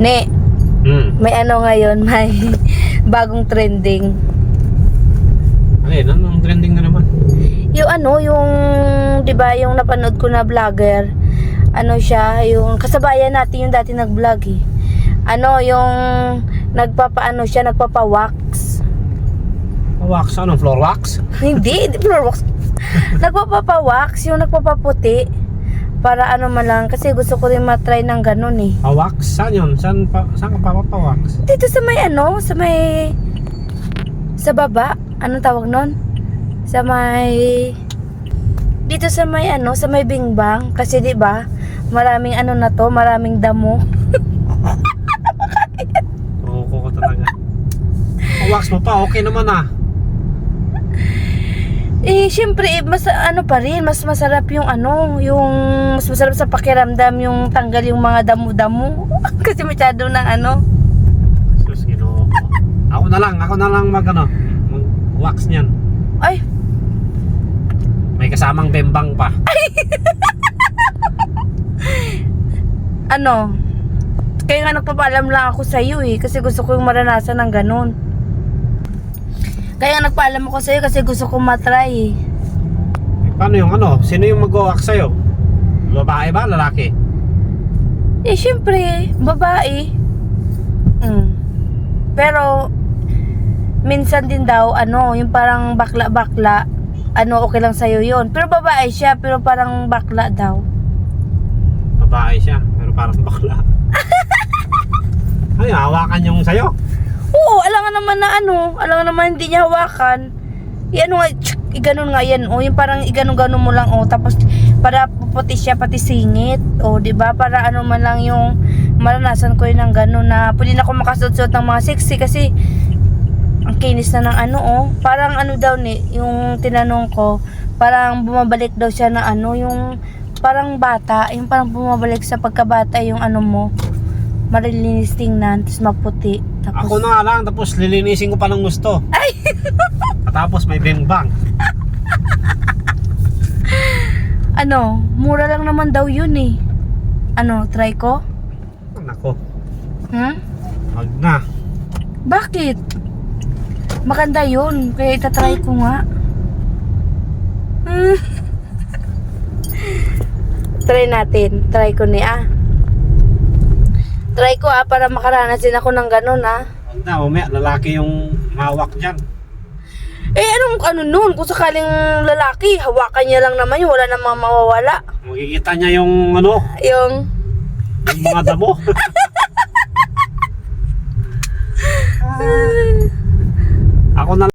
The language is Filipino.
Ne, may ano ngayon, may bagong trending. Anong trending na naman? Yung ano, yung, di ba, yung napanood ko na vlogger, ano siya, yung kasabayan natin yung dati nag-vlog eh. Ano, yung nagpapaano siya, nagpapa-wax. Wax? Anong floor wax? Hindi floor wax. Nagpapa-wax, yung nagpapaputi. Para ano man lang, kasi gusto ko rin matry ng ganun eh. Wax? Saan yun? Saan ka papapawax? Dito sa may ano, sa may, sa baba, anong tawag nun? Sa may, dito sa may ano, sa may bingbang. Kasi di ba maraming ano na to, maraming damo. Oo, ko talaga. Wax mo pa, okay naman ah. Eh, syempre, mas ano pa rin, mas masarap yung ano, yung mas masarap sa pakiramdam yung tanggal yung mga damo-damo. Kasi masyado ng ano. Sus, Ginoo. Ako na lang mag-wax niyan. Ay, May kasamang bembang pa. ano, kaya nga nagpapaalam lang ako sa iyo eh, kasi gusto ko yung maranasan ng ganun. Kaya nga nagpaalam ako sa iyo kasi gusto ko matry eh. Paano yung ano? Sino yung mag-wax sa'yo? Babae ba? Lalaki? Eh, syempre, babae. Pero, minsan din daw, ano, yung parang bakla-bakla, ano, okay lang sa'yo yun. Pero babae siya, pero parang bakla daw. Babae siya, pero parang bakla. Ay, hawakan yung sa'yo. Oo, alangan naman na ano, alangan naman hindi niya hawakan. Yan nga, iganon nga yan, o, yung parang iganon-ganon mo lang, o, tapos, para puputi siya, pati singit, o, diba, para ano man lang yung, maranasan ko yun ng ganon na, pwede na ako makasuot-suot ng mga sexy, kasi, ang kinis na ng ano, oh, parang ano daw ni, yung tinanong ko, parang bumabalik daw siya na ano, yung, parang bata, yung parang bumabalik sa pagkabata, yung ano mo, marilinis tingnan, tapos maputi. Tapos, Ako na nga lang, tapos lilinisin ko pa ng gusto. ay! Tapos may bengbang. Ano, mura lang naman daw yun eh. Ano, try ko? Nako, wag na. Bakit? Maganda yun, kaya itatry ko nga. Try natin, try ko Try ko para makaranas din ako ng ganun Wag na, umaya, lalaki yung hawak dyan. Eh, anong ano nun? Kung sakaling lalaki, hawakan niya lang naman yun, wala namang mawawala. Makikita niya yung ano, Yung yung mga damo. Ako na